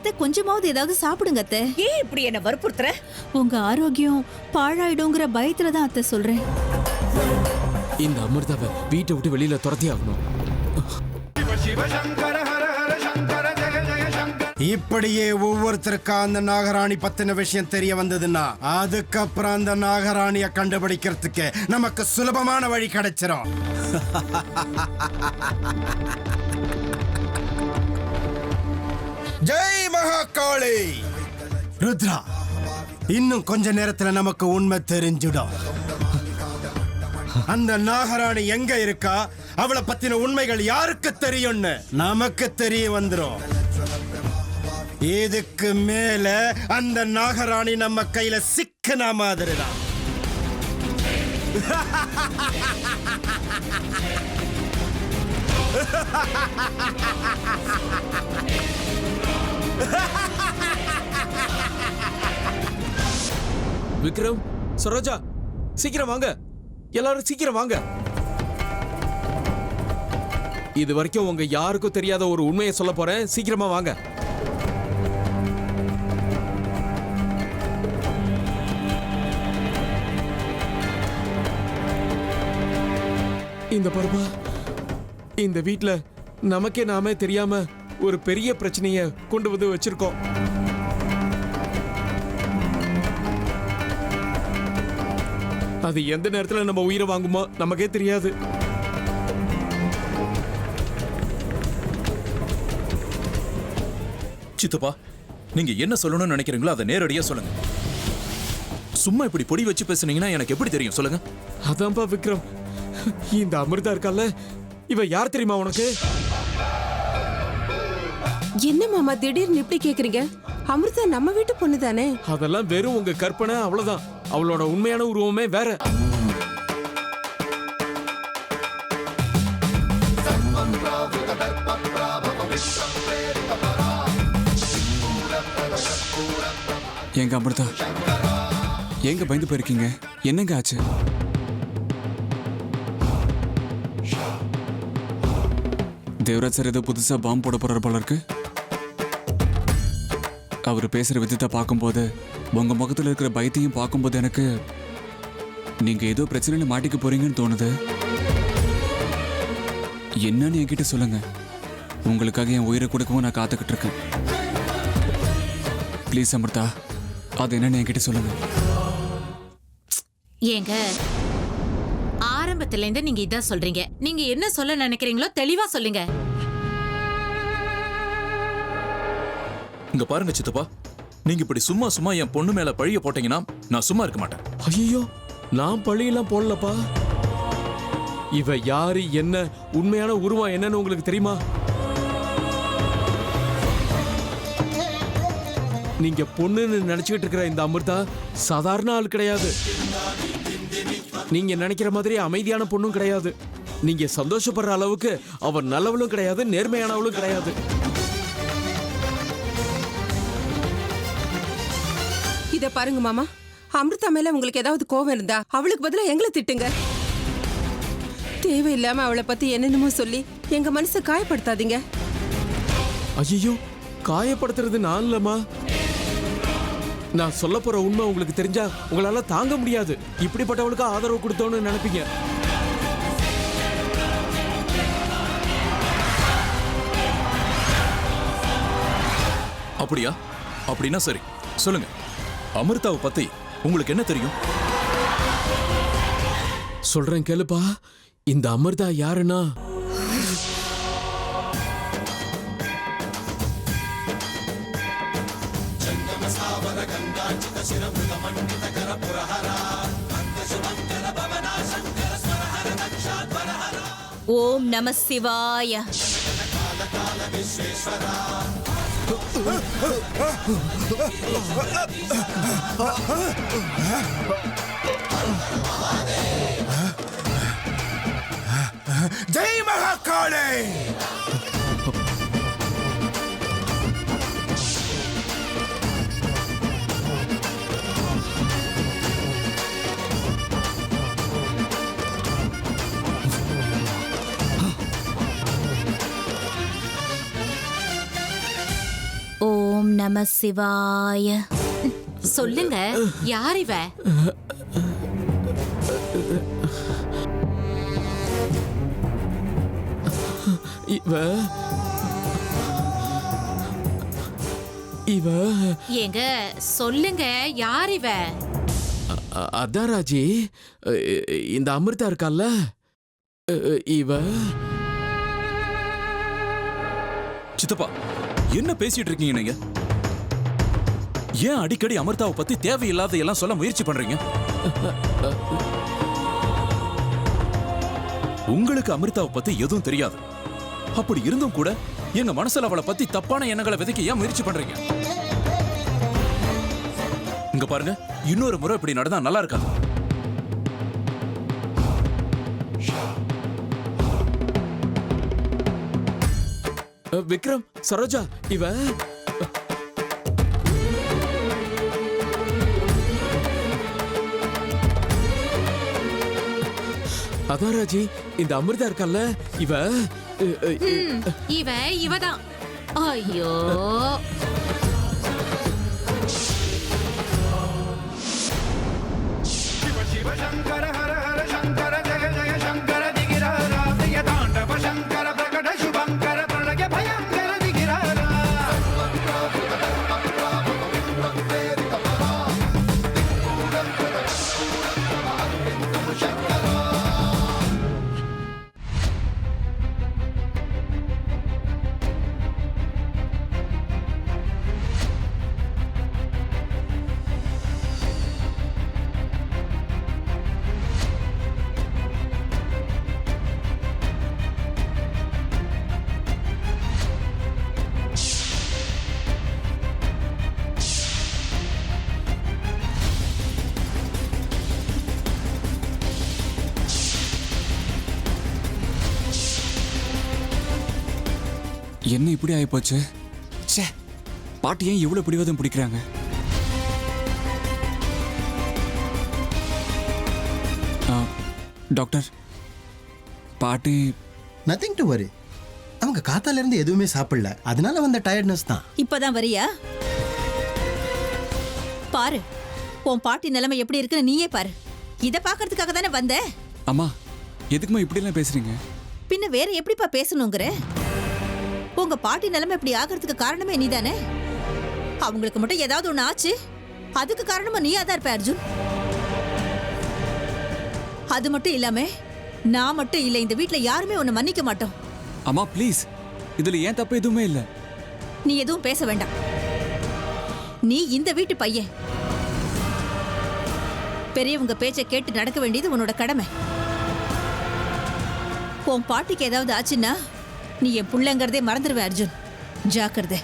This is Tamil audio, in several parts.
அத்தை கொஞ்சமாவது ஏதாவது சாப்பிடுங்க அத்தை. ஏன் இப்படி என்ன வற்புறுத்துற? உங்க ஆரோக்கியம் பாழாயிடுங்கிற பயத்துல தான் அத்தை சொல்றேன். இந்த அமிர்தாவை வீட்டை விட்டு வெளியில துரத்தி ஆகணும். இப்படியே ஒவ்வொருத்தருக்கா அந்த நாகராணி பத்தின விஷயம் தெரிய வந்ததுன்னா அதுக்கப்புறம் அந்த நாகராணிய கண்டுபிடிக்கிறதுக்கு நமக்கு சுலபமான வழி கிடைச்சிரும். ஜெய் மகாகாளி. ருத்ரா, இன்னும் கொஞ்ச நேரத்துல நமக்கு உண்மை தெரிஞ்சிடும். அந்த நாகராணி எங்க இருக்கா, அவளை பத்தின உண்மைகள் யாருக்கு தெரியும்னு நமக்கு தெரிய வந்துரும். இதுக்கு மேல அந்த நாகராணி நம்ம கையில சிக்கன மாதிரிதான். விக்ரம், சரோஜா, சீக்கிரம் வாங்க. எல்லாரும் சீக்கிரம் வாங்க. இது வரைக்கும் உங்க யாருக்கும் தெரியாத ஒரு உண்மையை சொல்ல போறேன். சீக்கிரமா வாங்க. இந்த பருப்பா, இந்த வீட்ல நமக்கே நாமே தெரியாம ஒரு பெரிய பிரச்சனைய கொண்டு வந்து வச்சிருக்கோம். அது எந்த நேரத்துல நம்ம உயிரை வாங்குமோ நமக்கே தெரியாது. சித்தப்பா, நீங்க என்ன சொல்லணும்னு நினைக்கிறீங்களோ அதை நேரடியா சொல்லுங்க. சும்மா இப்படி பொடி வச்சு பேசுனீங்கன்னா எனக்கு எப்படி தெரியும் சொல்லுங்க. அதான்பா விக்ரம், இந்த அமிர்தா இருக்கால, இவ யார் தெரியுமா உனக்கு? என்ன மாமா திடீர்னு இப்படி கேக்குறீங்க? அமிர்தா நம்ம வீட்டு பொண்ணு தானே. அதெல்லாம் வெறும் உங்க கற்பனை, அவ்வளவுதான். அவளோட உண்மையான உருவமே வேற. எங்க அமிர்தா, எங்க பயந்து போயிருக்கீங்க? என்னங்க ஆச்சு? தேவராஜ் சார் ஏதோ புதுசா பாம்பு போட போறாரு போல இருக்கு. அவர் பேசுற விதத்தை பார்க்கும்போது, உங்க முகத்துல இருக்கிற பயத்தையும் பார்க்கும்போது எனக்கு நீங்க ஏதோ பிரச்சனையில மாட்டிக்க போறீங்கன்னு தோணுது. என்னன்னு என்கிட்ட சொல்லுங்க. உங்களுக்காக என் உயிரை கொடுக்கவும் நான் காத்துக்கிட்டு இருக்கேன். ப்ளீஸ் அமிர்தா, அது என்னன்னு என்கிட்ட சொல்லுங்க. ஏங்க, ஆரம்பத்துல இருந்து நீங்க இதான் சொல்றீங்க. நீங்க என்ன சொல்ல நினைக்கிறீங்களோ தெளிவா சொல்லுங்க. இங்க பாருங்க சித்தப்பா, நீங்க இப்படி சும்மா சும்மா என் பொண்ணு மேல பழிய போட்டீங்கன்னா நான் சும்மா இருக்க மாட்டேன். ஐயோ, நான் பழியெல்லாம் போடலப்பா. இவ யாரு, என்ன உண்மையான உருவம் என்னன்னு உங்களுக்கு தெரியுமா? நீங்க பொண்ணுன்னு நினைச்சுக்கிட்டு இருக்கிற இந்த அமிர்தா சாதாரண ஆள் கிடையாது. நீங்க நினைக்கிற மாதிரி அமைதியான பொண்ணும் கிடையாது. நீங்க சந்தோஷப்படுற அளவுக்கு அவ நல்லவளும் கிடையாது, நேர்மையானவளும் கிடையாது. இத பாருங்க மாமா, அமிர்தா மேல உங்களுக்கு ஏதாவது கோவம் இருந்தா அவளுக்கு பதிலா எங்களை திட்டுங்க. தேவையில்லாம அவளை பத்தி என்னென்னமோ சொல்லி எங்க மனசை காயப்படுத்தாதீங்க. ஐயோ, காயப்படுத்துறது நான் இல்லம்மா. நான் சொல்ல போற உண்மை உங்களுக்கு தெரிஞ்சா உங்களால தாங்க முடியாது. இப்படிப்பட்டவளுக்கு ஆதரவு கொடுத்தோன்னு நினைப்பீங்க. அப்படியா? அப்படின்னா சரி, சொல்லுங்க. அமிர்தாவை பத்தி உங்களுக்கு என்ன தெரியும்? சொல்றேன் கேளுப்பா. இந்த அமிர்தா யாருன்னா, ஓம் நம சிவாய. ஜெய் மகாகாளி. நம சிவாய. சொல்லுங்க, யார் இவ? இவ ஏங்க சொல்லுங்க, யார் இவ? அதான் ராஜி, இந்த அமிர்தா இருக்கால்ல, இவ. சித்தப்பா என்ன பேசிட்டு இருக்கீங்க நீங்க? ஏன் அடிக்கடி அமிர்தாவை பத்தி தேவையில்லாத எல்லாம் சொல்ல முயற்சி பண்றீங்க? உங்களுக்கு அமிர்தாவை பத்தி எதுவும் தெரியாது. அப்படி இருந்தும் கூட எங்க மனசுல அவளை பத்தி தப்பான எண்ணங்களை விதைக்க ஏன் முயற்சி பண்றீங்க? இங்க பாருங்க, இன்னொரு முறை இப்படி நடந்தா நல்லா இருக்காது. விக்ரம், சரோஜா, இவ. அதான் ராஜி, இந்த அமிர்தா இருக்கல்ல, இவ. இவதான். ஐயோ, என்ன இப்படி ஆயிப்போச்சு? ச்சே, பாட்டி ஏன் இவ்வளவு பிடிவாதம் பிடிக்கிறாங்க? டாக்டர், பாட்டி. Nothing to worry. அவங்க காத்தால இருந்து எதுவுமே சாப்பிடல, அதனால வந்த டயர்ட்னஸ் தான். இப்பதான் வரியா? பாரு, உன் பாட்டி நிலைமை எப்படி இருக்குன்னு நீயே பாரு. இத பாக்குறதுக்காக தானே வந்த. அம்மா, எதுக்குமா இப்படி எல்லாம் பேசுறீங்க? பின்ன வேற எப்படிப்பா பேசணுங்கிற? உங்க பாட்டி நிலைமை இப்படி ஆகிறதுக்கு காரணமே நீதானே. அவங்களுக்கு மட்டும் ஏதாவது ஒண்ணு ஆச்சு, அதுக்கு காரணமா நீயா தான் இருப்ப அர்ஜுன். அது மட்டும் இல்லாம நான் மட்டும் இல்ல, இந்த வீட்ல யாருமே உன்னை மன்னிக்க மாட்டோம். அம்மா ப்ளீஸ், இதுல ஏன் தப்பு எதுவுமே இல்ல. நீ எதுவும் பேச வேண்டாம். நீ இந்த வீட்டு பையன். பெரியவங்க பேச்சை கேட்டு நடக்க வேண்டியது உன்னோட கடமை. உன் பாட்டிக்கு ஏதாவது ஆச்சுன்னா நீ என் புள்ளங்கிறதே மறந்துடுவே அர்ஜுன். ஜாக்கிரதை.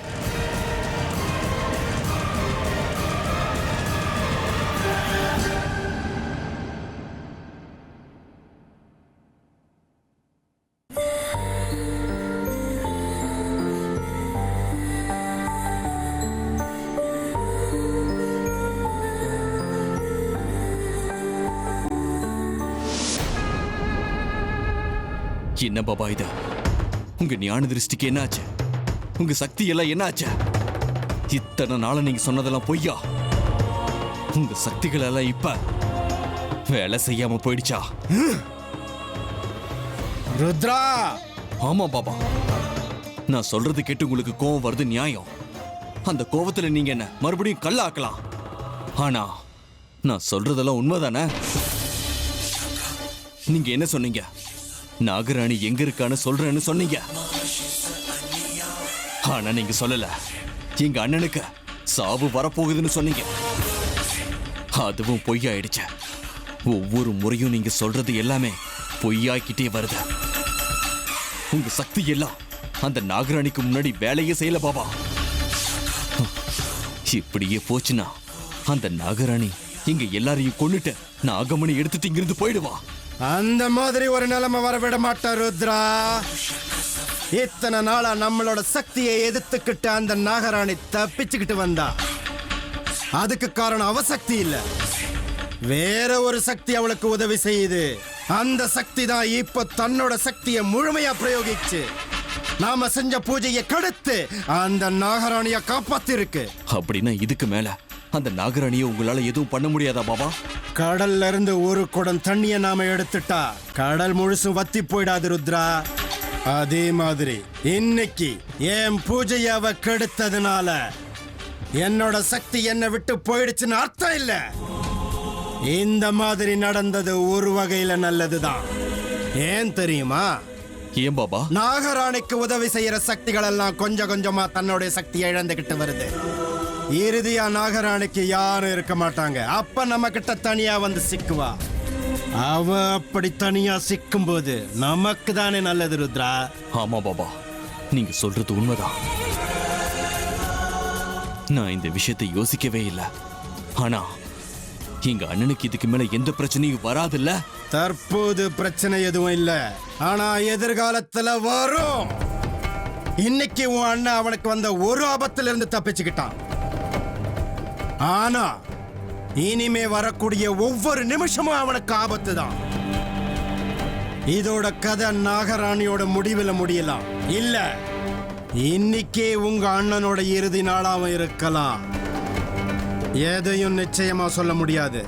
என்ன பாபா இது? உங்க ஞான திருஷ்டிக்கு என்ன ஆச்சு? உங்க சக்தி எல்லாம் என்ன ஆச்சு? இத்தனை நாள நீங்க சொன்னதெல்லாம் பொய்யா? உங்க சக்திகள் எல்லாம் இப்ப வேலை செய்யாம போயிடுச்சா? ருத்ரா! ஆமா பாபா, நான் சொல்றது கேட்டு உங்களுக்கு கோவம் வருது நியாயம். அந்த கோவத்துல நீங்க என்ன மறுபடியும் கல்லாக்கலாம். ஆனா நான் சொல்றதெல்லாம் உண்மைதானே? நீங்க என்ன சொன்னீங்க? நாகராணி எங்க இருக்கான்னு சொல்றேன்னு சொன்னீங்க. ஆனா நீங்க சொல்லல, எங்க அண்ணனுக்கு சாவு வரப்போகுதுன்னு சொன்னீங்க. அதுவும் பொய்யாயிடுச்சு. ஒவ்வொரு முறையும் நீங்க சொல்றது எல்லாமே பொய்யாக்கிட்டே வருது. உங்க சக்தி எல்லாம் அந்த நாகராணிக்கு முன்னாடி வேலையே செய்யல பாபா. இப்படியே போச்சுன்னா அந்த நாகராணி இங்க எல்லாரையும் கொன்னுட்டு நாகமணி எடுத்துட்டு இங்கிருந்து போயிடுவா. அந்த மாதிரி ஒரு நிலைமை வரவிட மாட்டா ருத்ரா. இத்தனை நாளா நம்மளோட சக்தியை எதிர்த்துக்கிட்டு அந்த நாகராணி தப்பிச்சுக்கிட்டு வந்தா. அதுக்கு காரணம் அவ சக்தி இல்ல, வேற ஒரு சக்தி அவளுக்கு உதவி செய்யுது. அந்த சக்தி தான் இப்ப தன்னோட சக்தியை முழுமையா பிரயோகிச்சு நாம செஞ்ச பூஜையை கெடுத்து அந்த நாகராணிய காப்பாத்திருக்கு. அப்படின்னா இதுக்கு மேல அந்த நாகராணியை உங்களால எதுவும் பண்ண முடியாதா பாபா? கடல்ல இருந்து ஒரு குடம் தண்ணிய நாம எடுத்துட்டா கடல் முழுசும் வத்தி போயிடாது ருத்ரா. அதே மாதிரி இன்னைக்கு என் பூஜையை அவ கெடுத்ததுனால என்னோட சக்தி என்னை விட்டு போயிடுச்சுன்னு அர்த்தம் இல்ல. இந்த மாதிரி நடந்தது ஒரு வகையில நல்லதுதான். ஏன் தெரியுமா? ஏன் பாபா? நாகராணிக்கு உதவி செய்யற சக்திகள் எல்லாம் கொஞ்சம் கொஞ்சமா தன்னுடைய சக்தியை இழந்துகிட்டு வருது. இறுதியா நாகராணிக்கு யாரும் இருக்க மாட்டாங்க. அப்ப நம்ம கிட்ட தனியா வந்து சிக்குவா. அவ அப்படி தனியா சிக்கும் போது நமக்கு தானே நல்லது ருத்ரா. ஆமா பாபா, நீங்க சொல்றது உண்மைதான். நான் இந்த விஷயத்தை யோசிக்கவே இல்லை. ஆனா எங்க அண்ணனுக்கு இதுக்கு மேல எந்த பிரச்சனையும் வராதுல்ல? தற்போது பிரச்சனை எதுவும் இல்ல, ஆனா எதிர்காலத்துல வரும். இன்னைக்கு உன் அண்ணன் அவனுக்கு வந்த ஒரு ஆபத்துல இருந்து தப்பிச்சுக்கிட்டான். ஆனா இனிமே வரக்கூடிய ஒவ்வொரு நிமிஷமும் அவனுக்கு ஆபத்து தான். இதோட கதை நாகராணியோட முடிவில் முடியலாம், இல்ல இன்னைக்கே உங்க அண்ணனோட இறுதி நாளாவும் இருக்கலாம். எதையும் நிச்சயமா சொல்ல முடியாது.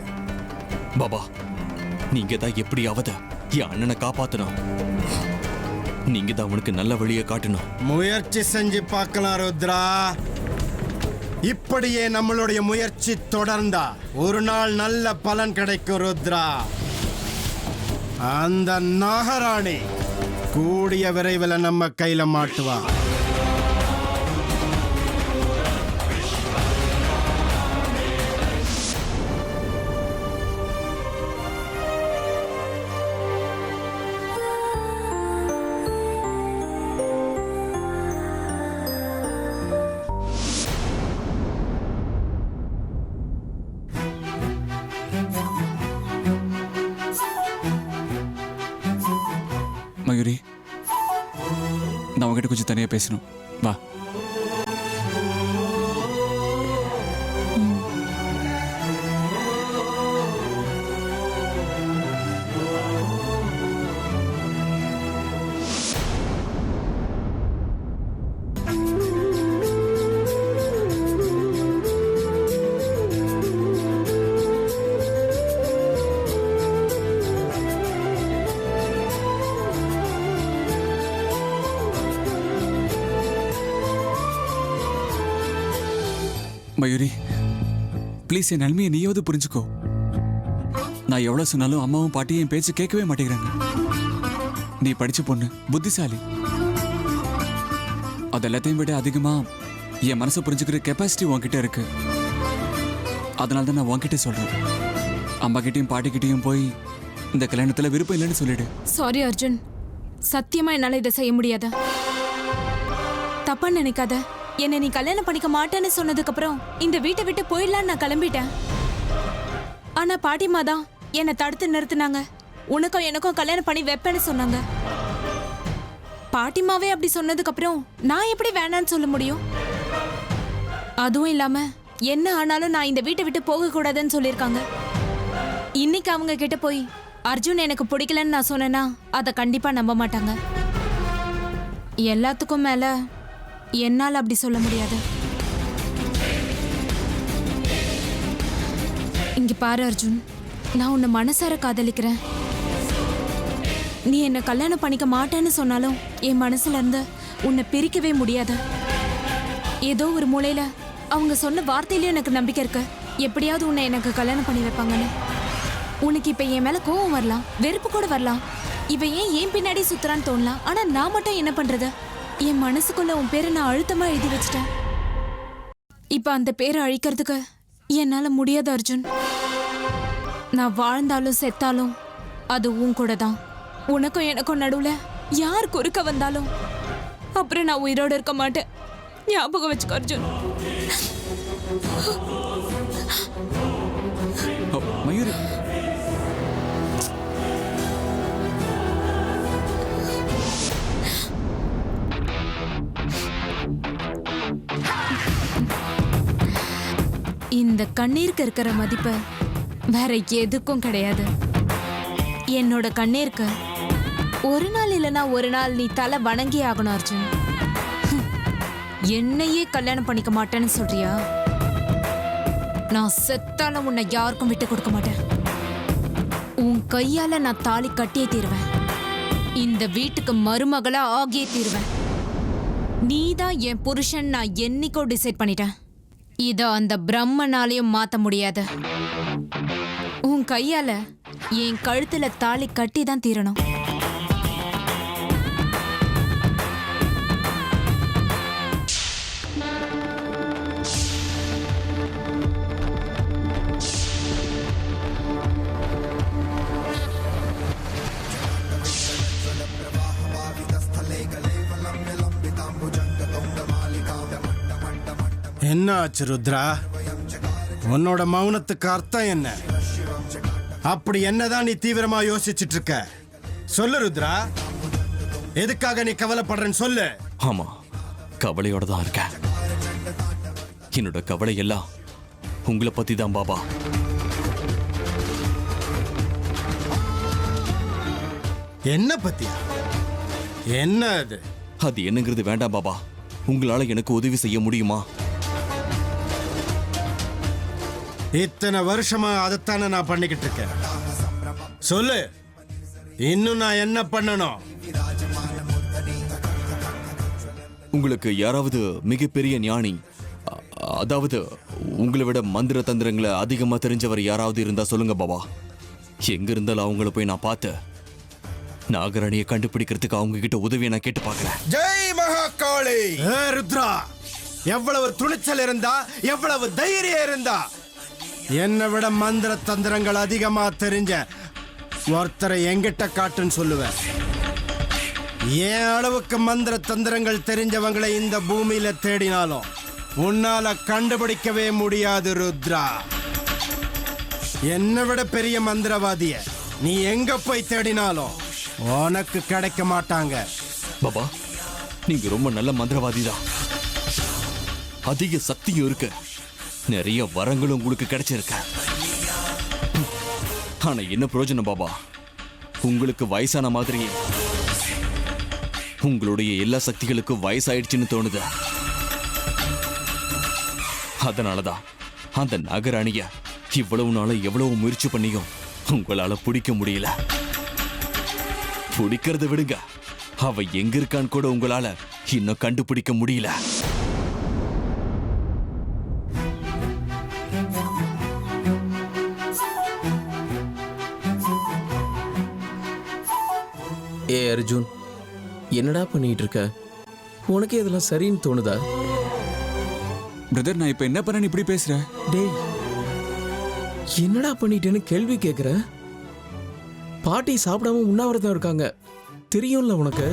பாபா, நீங்க தான் எப்படியாவது என் அண்ணனை காப்பாத்தணும். நீங்க தான் அவனுக்கு நல்ல வழியை காட்டணும். முயற்சி செஞ்சு பார்க்கலாம் ருத்ரா. இப்படியே நம்மளுடைய முயற்சி தொடர்ந்தா ஒரு நாள் நல்ல பலன் கிடைக்கும் ருத்ரா. அந்த நாகராணி கூடிய விரைவில் நம்ம கையில மாட்டுவா. மயூரி, நான் உங்ககிட்ட கொஞ்சம் தனியா பேசணும். வா. மயூரி, ப்ளீஸ் என் நன்மையை நீயாவது புரிஞ்சுக்கோ. நான் எவ்வளவு சொன்னாலும் அம்மாவும் பாட்டியும் என் பேச்சு கேட்கவே மாட்டேங்கிறாங்க. நீ படிச்ச பொண்ணு, புத்திசாலி. அது எல்லாத்தையும் விட அதிகமா என் மனசை புரிஞ்சுக்கிற கெப்பாசிட்டி உன்கிட்ட இருக்கு. அதனால தான் நான் உன்கிட்ட சொல்றேன். அம்மா கிட்டையும் பாட்டிக்கிட்டையும் போய் இந்த கல்யாணத்துல விருப்பம் இல்லைன்னு சொல்லிடு. சாரி அர்ஜுன், சத்தியமா என்னால இதை செய்ய முடியாத. தப்பா நினைக்காத. என்னை நீ கல்யாணம் பண்ணிக்க மாட்டேன்னு சொன்னதுக்கு அப்புறம் இந்த வீட்டை விட்டு போயிடலான்னு நான் கிளம்பிட்டேன். ஆனா பாட்டிமா தான் என்னை தடுத்து நிறுத்தினாங்க. உனக்கும் எனக்கும் கல்யாணம் பண்ணி வைப்பேன்னு சொன்னாங்க. பாட்டிமாவே அப்படி சொன்னதுக்கு அப்புறம் நான் எப்படி வேணான்னு சொல்ல முடியும்? அதுவும் இல்லாம என்ன ஆனாலும் நான் இந்த வீட்டை விட்டு போக கூடாதுன்னு சொல்லியிருக்காங்க. இன்னைக்கு அவங்க கிட்ட போய் அர்ஜுன் எனக்கு பிடிக்கலன்னு நான் சொன்னேன்னா அதை கண்டிப்பா நம்ப மாட்டாங்க. எல்லாத்துக்கும் மேல என்னால் அப்படி சொல்ல முடியாது. இங்க பாரு அர்ஜுன், நான் உன்னை மனசார காதலிக்கிறேன். நீ என்ன கல்யாணம் பண்ணிக்க மாட்டேன்னு சொன்னாலும் என் மனசுல இருந்து உன்னை பிரிக்கவே முடியாது. ஏதோ ஒரு மூலையில அவங்க சொன்ன வார்த்தையிலயும் எனக்கு நம்பிக்கை இருக்கு, எப்படியாவது உன்னை எனக்கு கல்யாணம் பண்ணி வைப்பாங்கன்னு. உனக்கு இப்ப என் மேல கோவம் வரலாம், வெறுப்பு கூட வரலாம். இவ ஏன் பின்னாடி சுத்துறான்னு தோணலாம். ஆனா நான் மட்டும் என்ன பண்றது? என் மனசுக்குள்ள உன் பேரை நான் அழுத்தமா எழுதி வச்சிட்டேன். இப்ப அந்த பேரை அழிக்கிறதுக்கு என்னால முடியாது அர்ஜுன். நான் வாழ்ந்தாலும் செத்தாலும் அது உன் கூட தான். உனக்கும் எனக்கும் நடுவுல யார் குறுக்க வந்தாலும் அப்புறம் நான் உயிரோடு இருக்க மாட்டேன். ஞாபகம் வச்சுக்கோ அர்ஜுன். மயூரி, இந்த கண்ணீருக்கு இருக்கிற மதிப்பு வேற எதுக்கும் கிடையாது. என்னோட கண்ணீருக்கு ஒரு நாள் இல்லைன்னா ஒரு நாள் நீ தலை வணங்கி ஆகணும் அர்ஜுன். என்னையே கல்யாணம் பண்ணிக்க மாட்டேன்னு சொல்றியா? நான் செத்தாலும் உன்னை யாருக்கும் விட்டு கொடுக்க மாட்டேன். உன் கையால நான் தாலி கட்டியே தீருவேன். இந்த வீட்டுக்கு மருமகளா ஆகியே தீருவேன். நீதான் என் புருஷன் நான் என்னைக்கோ டிசைட் பண்ணிட்டேன். இத அந்த பிரம்மனாலையும் மாத்த முடியாது. உன் கையால என் கழுத்துல தாலி கட்டி தான் தீரணும். என்ன ஆச்சு ருத்ரா? உன்னோட மௌனத்துக்கு அர்த்தம் என்ன? அப்படி என்னதான் நீ தீவிரமா யோசிச்சுட்டு இருக்க? சொல்லு ருத்ரா, எதுக்காக நீ கவலைப்படுறன்னு சொல்லு. ஆமா, கவலையோட தான் இருக்கேன். என்னோட கவலை எல்லாம் உங்களை பத்தி தான் பாபா. என்ன பத்தியா? என்ன அது? அது என்னங்கிறது வேண்டாம் பாபா. உங்களால எனக்கு உதவி செய்ய முடியுமா? இத்தனை வருஷமா அதைத்தானே நான் பண்ணிக்கிட்டு இருக்கேன். சொல்லு, இன்னும் நான் என்ன பண்ணணும்? உங்களுக்கு யாராவது மிகப்பெரிய ஞானி, அதாவது உங்களை விட மந்திர தந்திரங்களை அதிகமா தெரிஞ்சவர் யாராவது இருந்தா சொல்லுங்க பாபா. எங்க இருந்தாலும் அவங்கள போய் நான் பார்த்து நாகராணியை கண்டுபிடிக்கிறதுக்கு அவங்க கிட்ட உதவியை நான் கேட்டு பார்க்கிறேன். ஜெய் மகாகாளி! ருத்ரா, எவ்வளவு துணிச்சல் இருந்தா, எவ்வளவு தைரியம் இருந்தா, என்னை விட மந்திர தந்திரங்கள் அதிகமா தெரிஞ்ச ஒருத்தரை எங்கிட்ட காட்டுன்னு சொல்லுவேன். என் அளவுக்கு மந்திர தந்திரங்கள் தெரிஞ்சவங்களை இந்த பூமியில தேடினாலும் உன்னால கண்டுபிடிக்கவே முடியாது ருத்ரா. என்னை விட பெரிய மந்திரவாதிய நீ எங்க போய் தேடினாலும் உனக்கு கிடைக்க மாட்டாங்க. பாபா, நீங்க ரொம்ப நல்ல மந்திரவாதி தான். அதிக சக்தியும் இருக்கு, நிறைய வரங்களும் உங்களுக்கு கிடைச்சிருக்க. ஆனா என்ன பிரயோஜனம் பாபா? உங்களுக்கு வயசான மாதிரியே உங்களுடைய எல்லா சக்திகளுக்கும் வயசாயிடுச்சுன்னு தோணுது. அதனாலதான் அந்த நாகராணிய இவ்வளவு நாள எவ்வளவு முயற்சி பண்ணியும் உங்களால பிடிக்க முடியல. பிடிக்கிறத விடுங்க, அவ எங்க இருக்கான்னு கூட உங்களால இன்னும் கண்டுபிடிக்க முடியல. ஏ அர்ஜுன், என்னடா பண்ணிட்டு இருக்க? உனக்கு இதெல்லாம் சரின்னு தோணுதா? பிரதர், நான் இப்ப என்ன பண்ணேன்னு இப்படி பேசுறேன்? டேய், என்னடா பண்ணிட்டேன்னு கேள்வி கேட்குற? பாட்டி சாப்பிடாம உண்ணாவிரதம் இருக்காங்க, தெரியும்ல உனக்கு.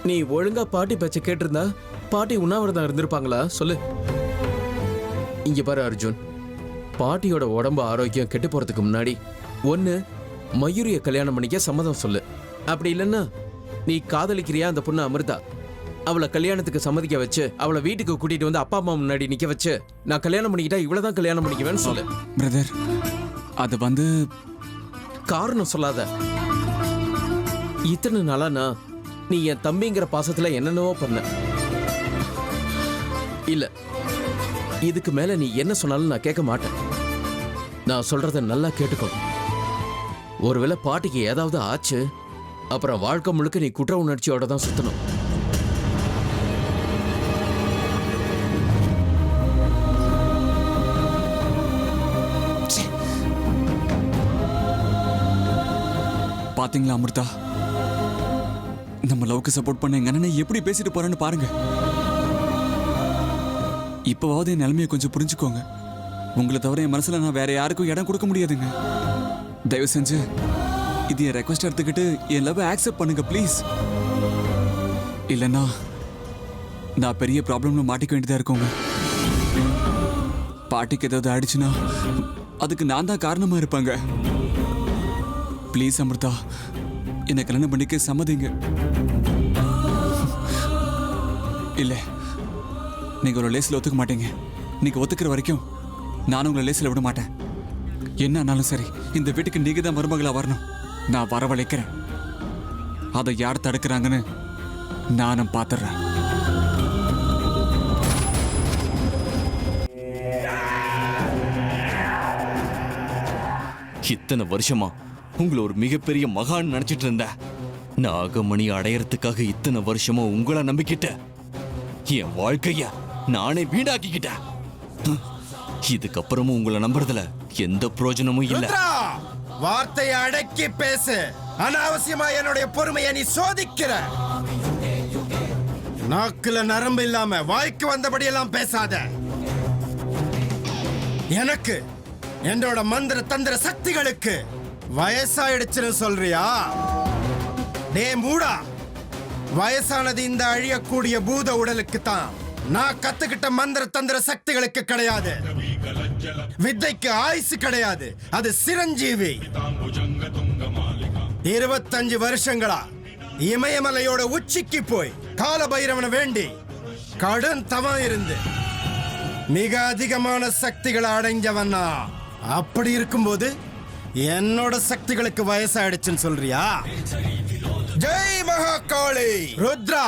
நீ ஒழுங்கா பாட்டி பேச்ச கேட்டிருந்தா பாட்டி உண்ணாவிரதம் இருந்திருப்பாங்களா? சொல்லு. இங்க பாரு அர்ஜுன், பாட்டியோட உடம்பு ஆரோக்கியம் கெட்டு போறதுக்கு முன்னாடி ஒன்னு மயூரிய கல்யாணம் பண்ணிக்க சம்மதம் சொல்லு. அப்படி இல்லைன்னா நீ காதலிக்கிறியா அந்த பொண்ணு அமிர்தா, அவளை கல்யாணத்துக்கு சம்மதிக்க வச்சு அவளை வீட்டுக்கு கூட்டிட்டு வந்து அப்பா அம்மா முன்னாடி நிக்க வச்சு நான் கல்யாணம் பண்ணிக்கிட்டா இவ்வளவுதான் கல்யாணம் பண்ணிக்குவேன்னு சொல்லு. பிரதர், அது வந்து காரணம் சொல்லாத. இத்தனை நாளா நான் நீ என் தம்பிங்கிற பாசத்துல என்னென்னவோ பண்ண. இல்ல, இதுக்கு மேல நீ என்ன சொன்னாலும் நான் கேட்க மாட்டேன். நான் சொல்றத நல்லா கேட்டுக்கோ. ஒருவேளை பாட்டிக்கு ஏதாவது ஆச்சு, அப்புறம் வாழ்க்கை முழுக்க நீ குற்ற உணர்ச்சியோட தான் சுத்தணும். பாத்தீங்களா அமிர்தா, நம்ம லவ்க்கு சப்போர்ட் பண்ண எங்க அண்ணனை எப்படி பேசிட்டு போறேன்னு பாருங்க. இப்பவாவது என் நிலைமையை கொஞ்சம் புரிஞ்சுக்கோங்க. உங்களை தவிர என் மனசுல நான் வேற யாருக்கும் இடம் கொடுக்க முடியாதுங்க. தயவு செஞ்சு இது என் ரெக்வஸ்ட் எடுத்துக்கிட்டு என் லவ் ஆக்செப்ட் பண்ணுங்க ப்ளீஸ். இல்லைன்னா நான் பெரிய ப்ராப்ளம்ல மாட்டிக்க வேண்டியதா இருக்குங்க. பாட்டிக்கு ஏதாவது ஆயிடுச்சுன்னா அதுக்கு நான் தான் காரணமா இருப்பாங்க. ப்ளீஸ் அமிர்தா, என்னை கல்யாணம் பண்ணிக்க சம்மதிங்க. இல்லை, நீங்க ஒரு லேசில் ஒத்துக்க மாட்டீங்க. நீங்க ஒத்துக்கிற வரைக்கும் நானும் உங்களை லேசில் விட மாட்டேன். என்ன ஆனாலும் சரி, இந்த வீட்டுக்கு நீங்க தான் மருமகளா வரணும். நான் வரவழைக்கிறேன். அதை யார் தடுக்கிறாங்கன்னு நானும் பார்த்துடுறேன். இத்தனை வருஷமா உங்களை ஒரு மிகப்பெரிய மகான் நினைச்சிட்டு இருந்த நாகமணி அடையறதுக்காக இத்தனை வருஷமா உங்களை நம்பிக்கிட்ட என் வாழ்க்கைய நானே வீணாக்கிக்கிட்டேன். இதுக்கப்புறமும் உங்களை நம்புறதுல எந்த பிரயோஜனமும் இல்ல. ருத்ரா, வார்த்தையை அடக்கி பேசு. அனாவசியமா என்னுடைய பொறுமையை நீ சோதிக்கிற. நாக்குல நரம்பு இல்லாம வாய்க்கு வந்தபடி எல்லாம் பேசாத. எனக்கு என்னோட மந்திர தந்திர சக்திகளுக்கு வயசாயிடுச்சுன்னு சொல்றியா? டே மூடா, வயசானது இந்த அழியக்கூடிய பூத உடலுக்கு தான். நான் கத்துக்கிட்ட மந்திர தந்திர சக்திகளுக்கு கிடையாது. வித்தைக்கு ஆயுசு கிடையாது, அது சிரஞ்சீவி. 25 வருஷங்களா இமயமலையோட உச்சிக்கு போய் கால பைரவனை வேண்டி கடும் தவம் இருந்து மிக அதிகமான சக்திகளை அடைஞ்சவனா. அப்படி இருக்கும்போது என்னோட சக்திகளுக்கு வயசாயிடுச்சுன்னு சொல்றியா? ஜெய் மகாகாளி! ருத்ரா,